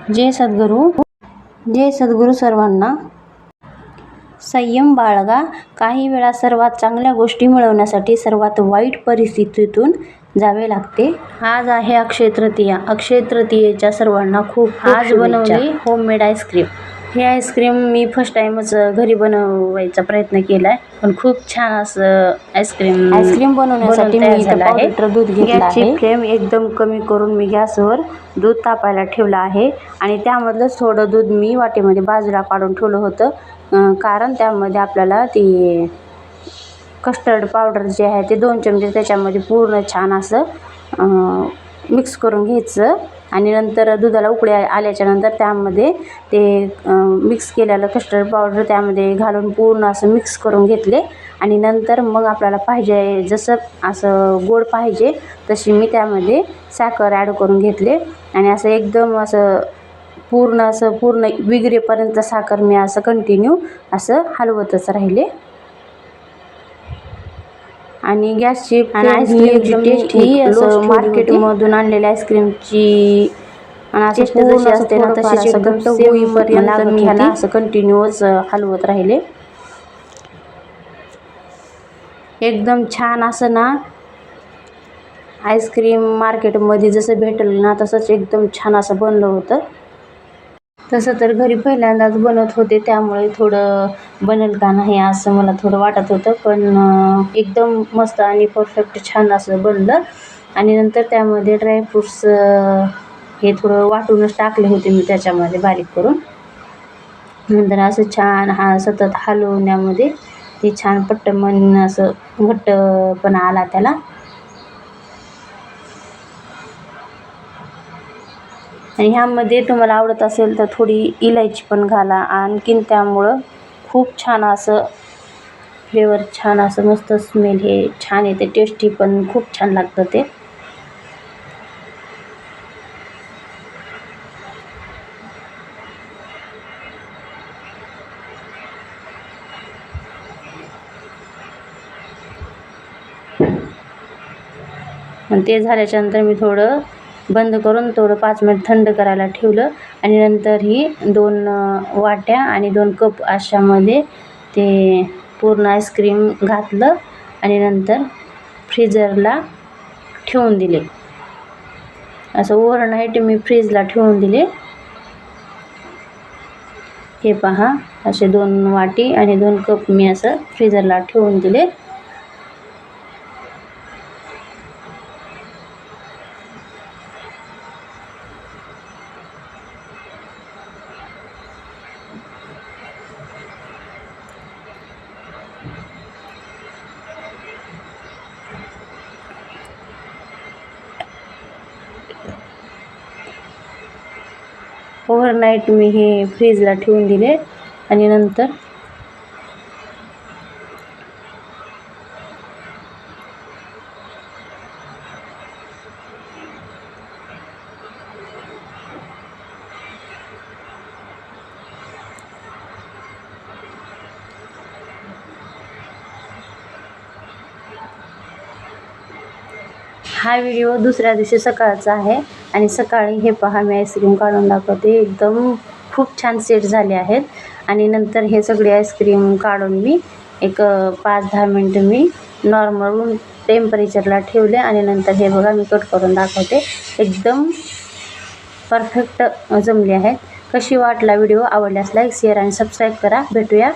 जय सद्गुरू. जय सद्गुरू सर्वांना. संयम बाळगा. काही वेळा सर्वात चांगल्या गोष्टी मिळवण्यासाठी सर्वात वाईट परिस्थितीतून जावे लागते. आज आहे अक्षय तृतीया. अक्षय तृतीयेच्या सर्वांना खूप आज बनवली होममेड आईस्क्रीम. हे आईस्क्रीम मी फर्स्ट टाइमच घरी बनवायचा प्रयत्न केला आहे, पण खूप छान असं आईस्क्रीम बनवण्यासाठी मी पाव लिटर दूध घेतलं आहे. फ्लेम एकदम कमी करून मी गॅसवर दूध तापायला ठेवलं आहे आणि त्यामधलंच थोडं दूध मी वाटीमध्ये बाजूला काढून ठेवलं होतं, कारण त्यामध्ये आपल्याला ती कस्टर्ड पावडर जे आहे ते 2 चमचे त्याच्यामध्ये पूर्ण छान असं मिक्स करून घ्यायचं आणि नंतर दुधाला उकळी आल्याच्या नंतर त्यामध्ये ते मिक्स केलेलं कस्टर्ड पावडर त्यामध्ये घालून पूर्ण असं मिक्स करून घेतले आणि नंतर मग आपल्याला पाहिजे जसं असं गोड पाहिजे तशी मी त्यामध्ये साखर ॲड करून घेतले आणि असं एकदम असं पूर्ण विगरेपर्यंत साखर मी असं कंटिन्यू असं हलवतच राहिले आणि गॅसची आईस्क्रीमची टेस्ट ही असं मार्केटमधून आणलेल्या आईस्क्रीमची टेस्ट जशी असते ना तशीच एकदम होईपर्यंत मी ह्याला असं कंटिन्यूअस हलवत राहिले. एकदम छान असं ना आईस्क्रीम मार्केटमध्ये जसं भेटेल ना तसंच एकदम छान असं बनलं होतं. तसं तर घरी पहिल्यांदाच बनवत होते, त्यामुळे थोडं बनेल का नाही असं मला थोडं वाटत होतं, पण एकदम मस्त आणि परफेक्ट छान असं बनलं. आणि नंतर त्यामध्ये ड्रायफ्रूट्स हे थोडं वाटूनच टाकले होते मी त्याच्यामध्ये बारीक करून. नंतर असं छान सतत हलवण्यामध्ये ते छान पट्टमन असं घट्टपणा आला त्याला. आणि ह्यामध्ये तुम्हाला आवडत असेल तर थोडी इलायची पण घाला, आणखीन त्यामुळं खूप छान असं फ्लेवर, छान असं मस्त स्मेल हे छान येते, टेस्टी पण खूप छान लागतं ते. आणि ते झाल्याच्यानंतर मी थोडं बंद करून थोडं 5 मिनिट थंड करायला ठेवलं आणि नंतर ही 2 वाट्या आणि 2 कप अशामध्ये ते पूर्ण आईस्क्रीम घातलं आणि नंतर फ्रीजरला ठेवून दिले. असं ओव्हरनाईट मी फ्रीजला ठेवून दिले. हे पहा, असे 2 वाटी आणि 2 कप मी असं फ्रीजरला ठेवून दिले. ओव्हरनाईट मी हे फ्रीजला ठेवून दिले आणि नंतर हा व्हिडिओ दुसऱ्या दिवशी सकाळचा आहे आणि सकाळी हे पहा मी आईस्क्रीम काढून दाखवते. एकदम खूप छान सेट झाले आहेत आणि नंतर हे सगळे आईस्क्रीम काढून मी एक 5-10 मिनटं मी नॉर्मल रूम टेम्परेचरला ठेवले आणि नंतर हे बघा मी कट करून दाखवते. एकदम परफेक्ट जमले आहेत. कशी वाटला व्हिडिओ? आवडल्यास लाईक, शेअर आणि सबस्क्राईब करा. भेटूया